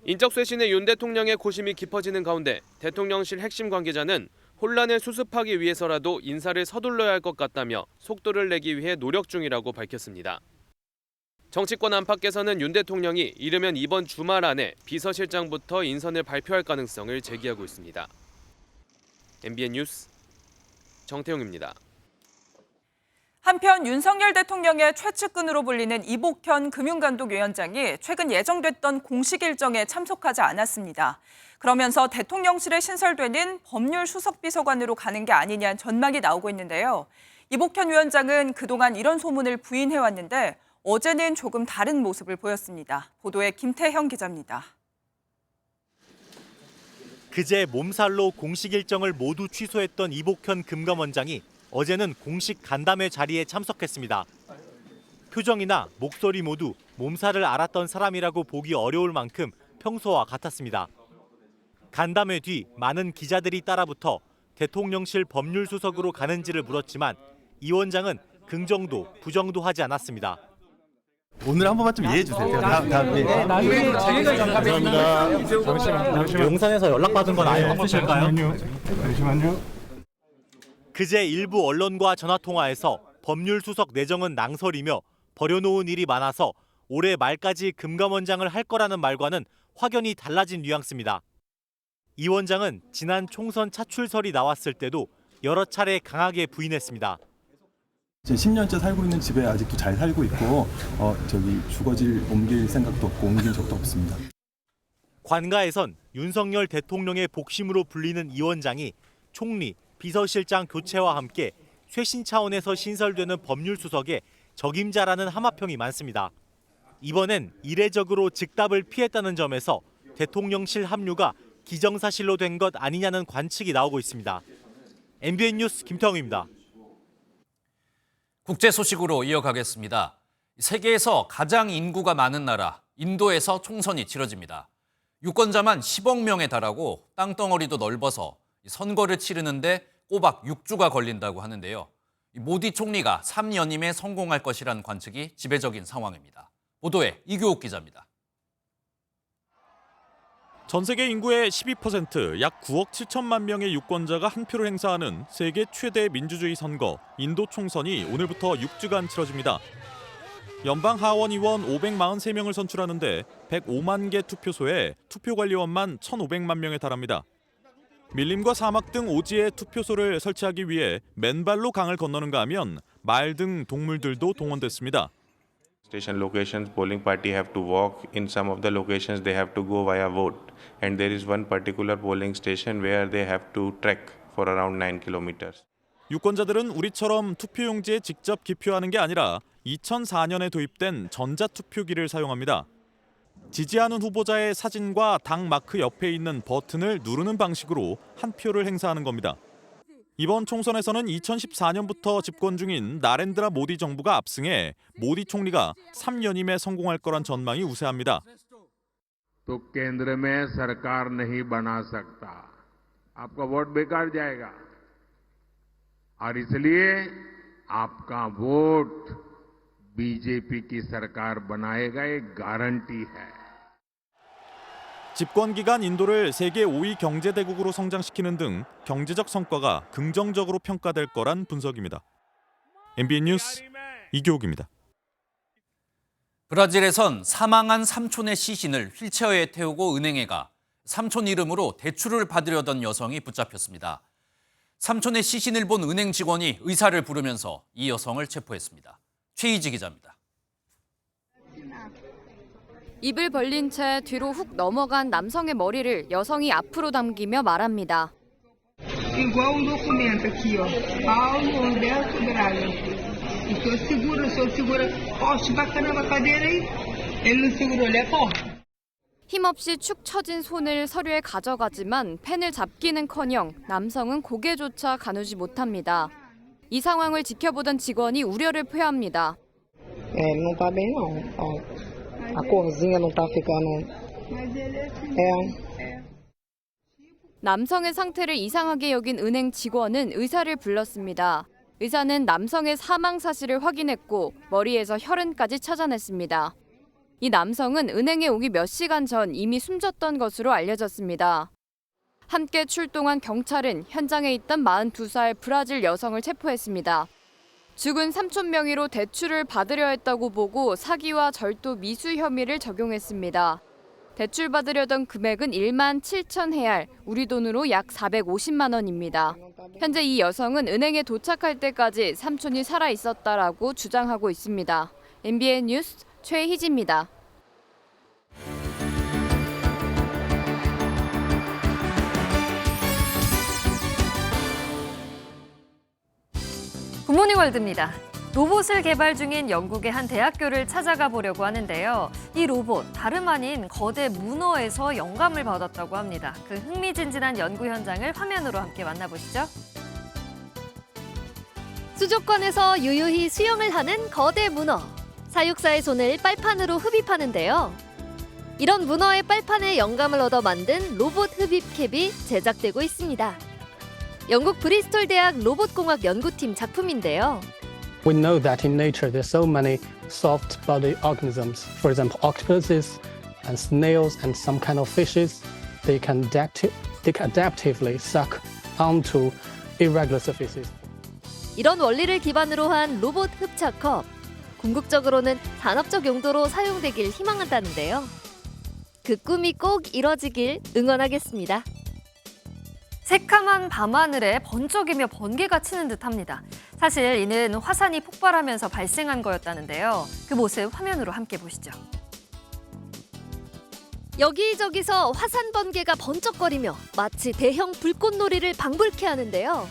인적 쇄신의 윤 대통령의 고심이 깊어지는 가운데 대통령실 핵심 관계자는 혼란을 수습하기 위해서라도 인사를 서둘러야 할 것 같다며 속도를 내기 위해 노력 중이라고 밝혔습니다. 정치권 안팎에서는 윤 대통령이 이르면 이번 주말 안에 비서실장부터 인선을 발표할 가능성을 제기하고 있습니다. MBN 뉴스 정태용입니다. 한편 윤석열 대통령의 최측근으로 불리는 이복현 금융감독위원장이 최근 예정됐던 공식 일정에 참석하지 않았습니다. 그러면서 대통령실에 신설되는 법률수석비서관으로 가는 게 아니냐는 전망이 나오고 있는데요. 이복현 위원장은 그동안 이런 소문을 부인해왔는데 어제는 조금 다른 모습을 보였습니다. 보도에 김태형 기자입니다. 그제 몸살로 공식 일정을 모두 취소했던 이복현 금감원장이 어제는 공식 간담회 자리에 참석했습니다. 표정이나 목소리 모두 몸살을 앓았던 사람이라고 보기 어려울 만큼 평소와 같았습니다. 간담회 뒤 많은 기자들이 따라붙어 대통령실 법률수석으로 가는지를 물었지만 이 원장은 긍정도 부정도 하지 않았습니다. 오늘 한 번만 좀 이해해 주세요. 감사합니다. 잠시만요. 용산에서 연락받은 건 아예 없으실까요? 잠시만요. 그제 일부 언론과 전화통화에서 법률수석 내정은 낭설이며 버려놓은 일이 많아서 올해 말까지 금감원장을 할 거라는 말과는 확연히 달라진 뉘앙스입니다. 이 원장은 지난 총선 차출설이 나왔을 때도 여러 차례 강하게 부인했습니다. 10년째 살고 있는 집에 아직도 잘 살고 있고 옮길 생각도 없고 옮긴 적도 없습니다. 관가에선 윤석열 대통령의 복심으로 불리는 이 원장이 총리, 비서실장 교체와 함께 쇄신 차원에서 신설되는 법률수석에 적임자라는 함화평이 많습니다. 이번엔 이례적으로 즉답을 피했다는 점에서 대통령실 합류가 기정사실로 된 것 아니냐는 관측이 나오고 있습니다. MBN 뉴스 김태형입니다. 국제 소식으로 이어가겠습니다. 세계에서 가장 인구가 많은 나라 인도에서 총선이 치러집니다. 유권자만 10억 명에 달하고 땅덩어리도 넓어서 선거를 치르는데 꼬박 6주가 걸린다고 하는데요. 모디 총리가 3연임에 성공할 것이라는 관측이 지배적인 상황입니다. 보도에 이규옥 기자입니다. 전 세계 인구의 12%, 약 9억 7천만 명의 유권자가 한 표를 행사하는 세계 최대 민주주의 선거, 인도 총선이 오늘부터 6주간 치러집니다. 연방 하원 의원 543명을 선출하는데 105만 개 투표소에 투표관리원만 1,500만 명에 달합니다. 밀림과 사막 등 오지에 투표소를 설치하기 위해 맨발로 강을 건너는가 하면 말 등 동물들도 동원됐습니다. Station locations, polling party have to walk. In some of the locations, they have to go via vote. And there is one particular polling station where they have to trek for around 9 kilometers. 유권자들은 우리처럼 투표용지에 직접 기표하는 게 아니라 2004년에 도입된 전자투표기를 사용합니다. 지지하는 후보자의 사진과 당 마크 옆에 있는 버튼을 누르는 방식으로 한 표를 행사하는 겁니다. 이번 총선에서는 2014년부터 집권 중인 나렌드라 모디 정부가 압승해 모디 총리가 3연임에 성공할 거란 전망이 우세합니다. तो केंद्र में सरकार नहीं बना सकता, आपका वोट बेकार जाएगा और इसलिए आपका वोट बीजेपी की सरकार बनाएगा, ये गारंटी है. 집권 기간 인도를 세계 5위 경제 대국으로 성장시키는 등 경제적 성과가 긍정적으로 평가될 거란 분석입니다. MBN 뉴스 이규옥입니다. 브라질에선 사망한 삼촌의 시신을 휠체어에 태우고 은행에 가 삼촌 이름으로 대출을 받으려던 여성이 붙잡혔습니다. 삼촌의 시신을 본 은행 직원이 의사를 부르면서 이 여성을 체포했습니다. 최희지 기자입니다. 입을 벌린 채 뒤로 훅 넘어간 남성의 머리를 여성이 앞으로 당기며 말합니다. Igual documento aqui, ó. Paulo Humberto Braga. O senhor segura. Poste pra caramba a cadeira aí. Ele não segurou, ele é forte. 힘없이 축 처진 손을 서류에 가져가지만 펜을 잡기는커녕 남성은 고개조차 가누지 못합니다. 이 상황을 지켜보던 직원이 우려를 표합니다. Não tá bem não. Ó. A corzinha não tá ficando. 남성의 상태를 이상하게 여긴 은행 직원은 의사를 불렀습니다. 의사는 남성의 사망 사실을 확인했고 머리에서 혈흔까지 찾아냈습니다. 이 남성은 은행에 오기 몇 시간 전 이미 숨졌던 것으로 알려졌습니다. 함께 출동한 경찰은 현장에 있던 42살 브라질 여성을 체포했습니다. 죽은 삼촌 명의로 대출을 받으려 했다고 보고 사기와 절도 미수 혐의를 적용했습니다. 대출 받으려던 금액은 1만 7천 헤알, 우리 돈으로 약 450만 원입니다. 현재 이 여성은 은행에 도착할 때까지 삼촌이 살아 있었다라고 주장하고 있습니다. MBN 뉴스 최희지입니다. 굿모닝 월드입니다. 로봇을 개발 중인 영국의 한 대학교를 찾아가 보려고 하는데요. 이 로봇, 다름 아닌 거대 문어에서 영감을 받았다고 합니다. 그 흥미진진한 연구 현장을 화면으로 함께 만나보시죠. 수족관에서 유유히 수영을 하는 거대 문어. 사육사의 손을 빨판으로 흡입하는데요. 이런 문어의 빨판에 영감을 얻어 만든 로봇 흡입캡이 제작되고 있습니다. 영국 브리스톨 대학 로봇공학 연구팀 작품인데요. We know that in nature there's so many soft-bodied organisms. For example, octopuses and snails and some kind of fishes. They can adaptively suck onto irregular surfaces. 이런 원리를 기반으로 한 로봇 흡착컵. 궁극적으로는 산업적 용도로 사용되길 희망한다는데요. 그 꿈이 꼭 이뤄지길 응원하겠습니다. 새카만 밤하늘에 번쩍이며 번개가 치는 듯합니다. 사실 이는 화산이 폭발하면서 발생한 거였다는데요. 그 모습 화면으로 함께 보시죠. 여기저기서 화산 번개가 번쩍거리며 마치 대형 불꽃놀이를 방불케 하는데요.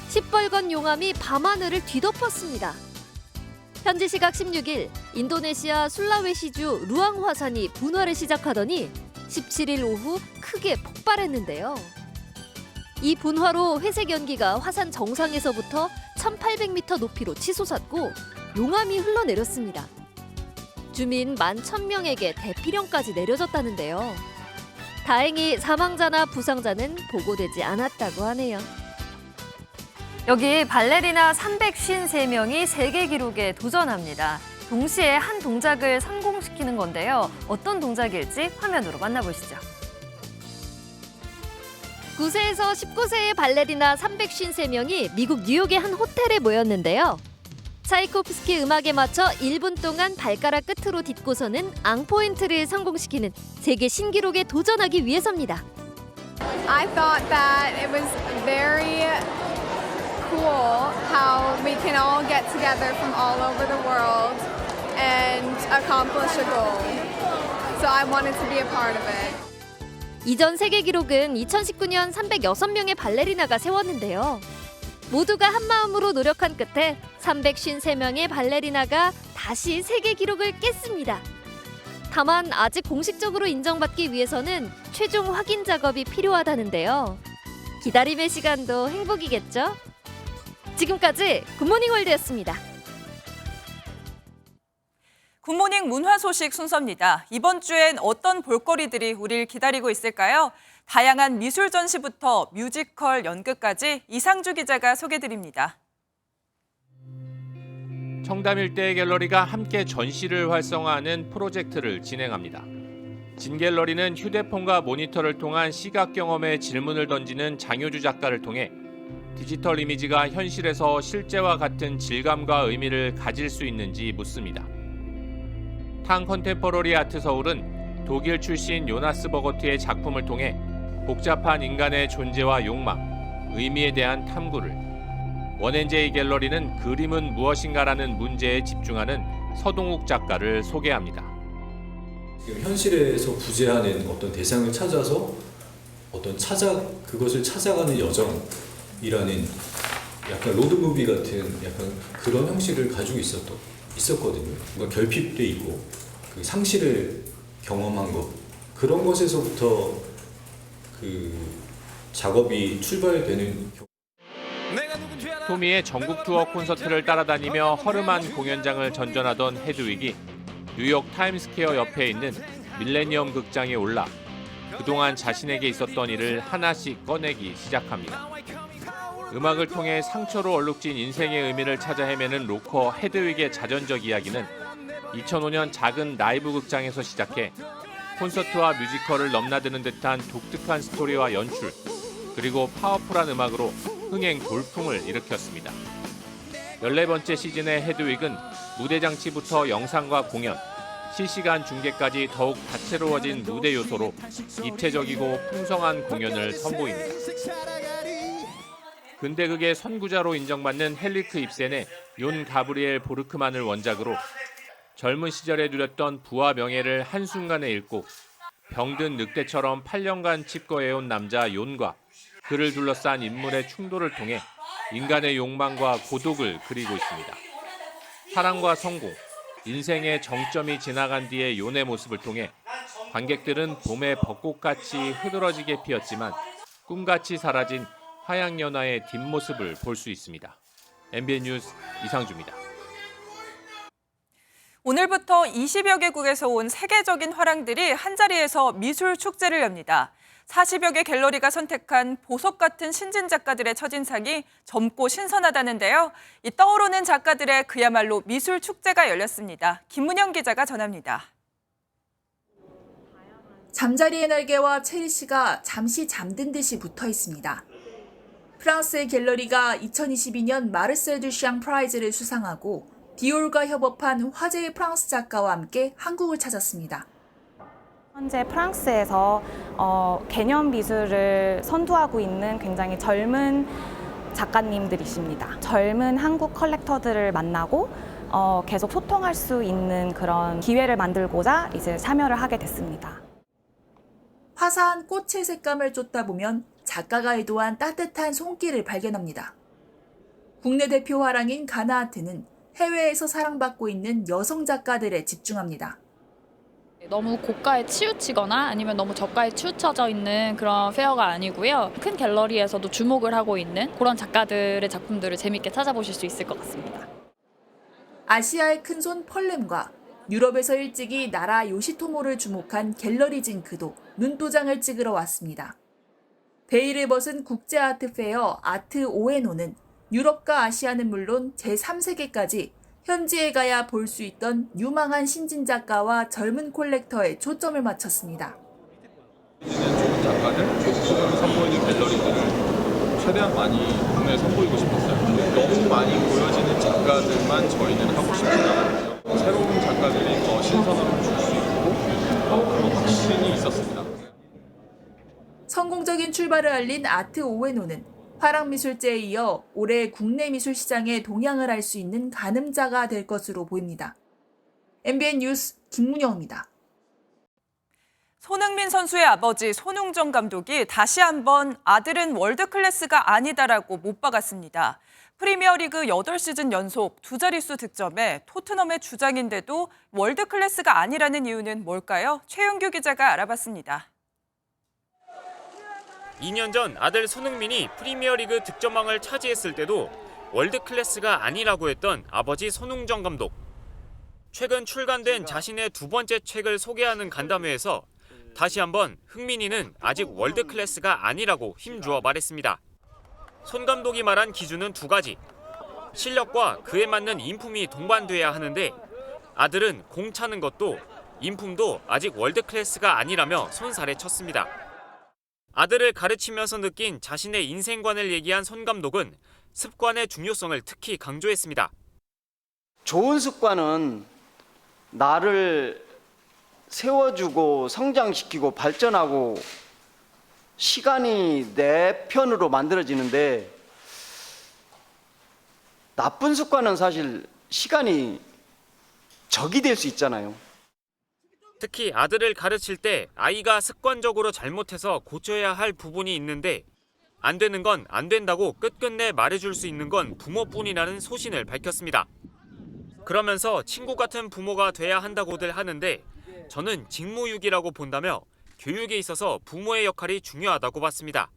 시뻘건 용암이 밤하늘을 뒤덮었습니다. 현지 시각 16일 인도네시아 술라웨시주 루앙 화산이 분화를 시작하더니 17일 오후 크게 폭발했는데요. 이 분화로 회색 연기가 화산 정상에서부터 1,800m 높이로 치솟았고 용암이 흘러내렸습니다. 주민 11,000명에게 대피령까지 내려졌다는데요. 다행히 사망자나 부상자는 보고되지 않았다고 하네요. 여기 발레리나 353명이 세계 기록에 도전합니다. 동시에 한 동작을 성공시키는 건데요. 어떤 동작일지 화면으로 만나보시죠. 9세에서 19세의 발레리나 353명이 미국 뉴욕의 한 호텔에 모였는데요. 차이코프스키 음악에 맞춰 1분 동안 발가락 끝으로 딛고서는 앙포인트를 성공시키는 세계 신기록에 도전하기 위해서입니다. I thought that it was very cool how we can all get together from all over the world and accomplish a goal. So I wanted to be a part of it. 이전 세계 기록은 2019년 306명의 발레리나가 세웠는데요. 모두가 한마음으로 노력한 끝에 353명의 발레리나가 다시 세계 기록을 깼습니다. 다만 아직 공식적으로 인정받기 위해서는 최종 확인 작업이 필요하다는데요. 기다림의 시간도 행복이겠죠? 지금까지 굿모닝 월드였습니다. 굿모닝 문화 소식 순서입니다. 이번 주엔 어떤 볼거리들이 우리를 기다리고 있을까요? 다양한 미술 전시부터 뮤지컬 연극까지 이상주 기자가 소개드립니다. 청담일대 갤러리가 함께 전시를 활성화하는 프로젝트를 진행합니다. 진갤러리는 휴대폰과 모니터를 통한 시각 경험에 질문을 던지는 장효주 작가를 통해 디지털 이미지가 현실에서 실제와 같은 질감과 의미를 가질 수 있는지 묻습니다. 탕 컨템퍼러리 아트 서울은 독일 출신 요나스 버거트의 작품을 통해 복잡한 인간의 존재와 욕망, 의미에 대한 탐구를, 원앤제이 갤러리는 그림은 무엇인가라는 문제에 집중하는 서동욱 작가를 소개합니다. 현실에서 부재하는 어떤 대상을 찾아서 그것을 찾아가는 여정이라는 약간 로드무비 같은 약간 그런 형식을 가지고 있었거든요. 뭔가 결핍돼 있고 그 상실을 경험한 것, 그런 것에서부터 그 작업이 출발되는. 토미의 전국 투어 콘서트를 따라다니며 허름한 공연장을 전전하던 헤드윅이 뉴욕 타임스퀘어 옆에 있는 밀레니엄 극장에 올라 그동안 자신에게 있었던 일을 하나씩 꺼내기 시작합니다. 음악을 통해 상처로 얼룩진 인생의 의미를 찾아 헤매는 로커 헤드윅의 자전적 이야기는 2005년 작은 라이브 극장에서 시작해 콘서트와 뮤지컬을 넘나드는 듯한 독특한 스토리와 연출, 그리고 파워풀한 음악으로 흥행 돌풍을 일으켰습니다. 14번째 시즌의 헤드윅은 무대 장치부터 영상과 공연, 실시간 중계까지 더욱 다채로워진 무대 요소로 입체적이고 풍성한 공연을 선보입니다. 근대극의 선구자로 인정받는 헨리크 입센의 욘 가브리엘 보르크만을 원작으로 젊은 시절에 누렸던 부와 명예를 한순간에 잃고 병든 늑대처럼 8년간 칩거해온 남자 욘과 그를 둘러싼 인물의 충돌을 통해 인간의 욕망과 고독을 그리고 있습니다. 사랑과 성공, 인생의 정점이 지나간 뒤의 욘의 모습을 통해 관객들은 봄의 벚꽃같이 흐드러지게 피었지만 꿈같이 사라진 화양연화의 뒷모습을 볼 수 있습니다. MBN 뉴스 이상주입니다. 오늘부터 20여 개국에서 온 세계적인 화랑들이 한자리에서 미술 축제를 엽니다. 40여 개 갤러리가 선택한 보석 같은 신진 작가들의 첫인상이 젊고 신선하다는데요. 이 떠오르는 작가들의 그야말로 미술 축제가 열렸습니다. 김문영 기자가 전합니다. 잠자리의 날개와 체리시가 잠시 잠든 듯이 붙어 있습니다. 프랑스의 갤러리가 2022년 마르셀 듀샹 프라이즈를 수상하고 디올과 협업한 화제의 프랑스 작가와 함께 한국을 찾았습니다. 현재 프랑스에서 개념 미술을 선도하고 있는 굉장히 젊은 작가님들이십니다. 젊은 한국 컬렉터들을 만나고 계속 소통할 수 있는 그런 기회를 만들고자 이제 참여를 하게 됐습니다. 화사한 꽃의 색감을 쫓다 보면 작가가 의도한 따뜻한 손길을 발견합니다. 국내 대표 화랑인 가나아트는 해외에서 사랑받고 있는 여성 작가들에 집중합니다. 너무 고가에 치우치거나 아니면 너무 저가에 치우쳐져 있는 그런 페어가 아니고요. 큰 갤러리에서도 주목을 하고 있는 그런 작가들의 작품들을 재밌게 찾아보실 수 있을 것 같습니다. 아시아의 큰손 펄렘과 유럽에서 일찍이 나라 요시토모를 주목한 갤러리 징크도 눈도장을 찍으러 왔습니다. 베일을 벗은 국제 아트 페어 아트 오에노는 유럽과 아시아는 물론 제3세계까지 현지에 가야 볼 수 있던 유망한 신진 작가와 젊은 콜렉터에 초점을 맞췄습니다. 좋은 작가들, 수준을 선보이는 갤러리들을 최대한 많이 국내에 선보이고 싶었어요. 너무 많이 보여지는 작가들만 저희는 하고 싶지 않았고요. 새로운 작가들이 더 신선함을 줄 수 있고 그런 확신이 있었습니다. 성공적인 출발을 알린 아트 오에노는 화랑미술제에 이어 올해 국내 미술 시장에 동향을 할 수 있는 가늠자가 될 것으로 보입니다. MBN 뉴스 김문영입니다. 손흥민 선수의 아버지 손흥정 감독이 다시 한번 아들은 월드클래스가 아니다라고 못 박았습니다. 프리미어리그 8시즌 연속 2자릿수 득점에 토트넘의 주장인데도 월드클래스가 아니라는 이유는 뭘까요? 최윤규 기자가 알아봤습니다. 2년 전 아들 손흥민이 프리미어리그 득점왕을 차지했을 때도 월드클래스가 아니라고 했던 아버지 손흥정 감독. 최근 출간된 자신의 두 번째 책을 소개하는 간담회에서 다시 한번 흥민이는 아직 월드클래스가 아니라고 힘주어 말했습니다. 손 감독이 말한 기준은 두 가지. 실력과 그에 맞는 인품이 동반돼야 하는데 아들은 공 차는 것도 인품도 아직 월드클래스가 아니라며 손살에 쳤습니다. 아들을 가르치면서 느낀 자신의 인생관을 얘기한 손 감독은 습관의 중요성을 특히 강조했습니다. 좋은 습관은 나를 세워주고 성장시키고 발전하고 시간이 내 편으로 만들어지는데 나쁜 습관은 사실 시간이 적이 될 수 있잖아요. 특히 아들을 가르칠 때 아이가 습관적으로 잘못해서 고쳐야 할 부분이 있는데 안 되는 건 안 된다고 끝끝내 말해줄 수 있는 건 부모뿐이라는 소신을 밝혔습니다. 그러면서 친구 같은 부모가 돼야 한다고들 하는데 저는 직무유기라고 본다며 교육에 있어서 부모의 역할이 중요하다고 봤습니다.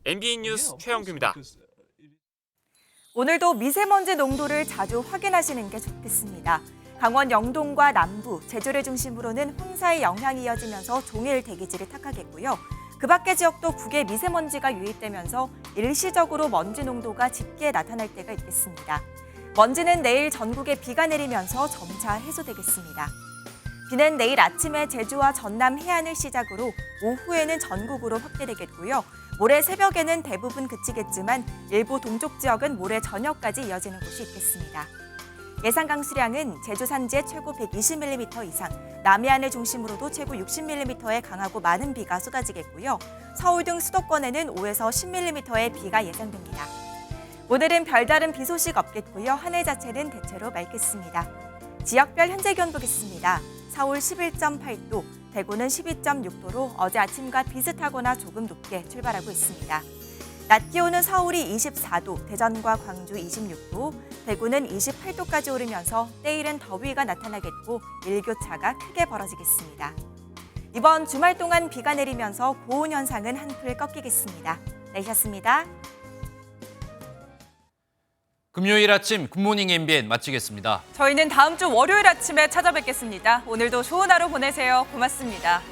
MBN 뉴스 최영규입니다. 오늘도 미세먼지 농도를 자주 확인하시는 게 좋겠습니다. 강원 영동과 남부, 제주를 중심으로는 황사의 영향이 이어지면서 종일 대기질이 탁하겠고요. 그 밖의 지역도 국외 미세먼지가 유입되면서 일시적으로 먼지 농도가 짙게 나타날 때가 있겠습니다. 먼지는 내일 전국에 비가 내리면서 점차 해소되겠습니다. 비는 내일 아침에 제주와 전남 해안을 시작으로 오후에는 전국으로 확대되겠고요. 모레 새벽에는 대부분 그치겠지만 일부 동쪽 지역은 모레 저녁까지 이어지는 곳이 있겠습니다. 예상 강수량은 제주 산지에 최고 120mm 이상, 남해안을 중심으로도 최고 60mm의 강하고 많은 비가 쏟아지겠고요. 서울 등 수도권에는 5에서 10mm의 비가 예상됩니다. 오늘은 별다른 비 소식 없겠고요. 하늘 자체는 대체로 맑겠습니다. 지역별 현재 기온 보겠습니다. 서울 11.8도, 대구는 12.6도로 어제 아침과 비슷하거나 조금 높게 출발하고 있습니다. 낮 기온은 서울이 24도, 대전과 광주 26도, 대구는 28도까지 오르면서 때일은 더위가 나타나겠고 일교차가 크게 벌어지겠습니다. 이번 주말 동안 비가 내리면서 고온 현상은 한풀 꺾이겠습니다. 날씨였습니다. 금요일 아침 굿모닝 MBN 마치겠습니다. 저희는 다음 주 월요일 아침에 찾아뵙겠습니다. 오늘도 좋은 하루 보내세요. 고맙습니다.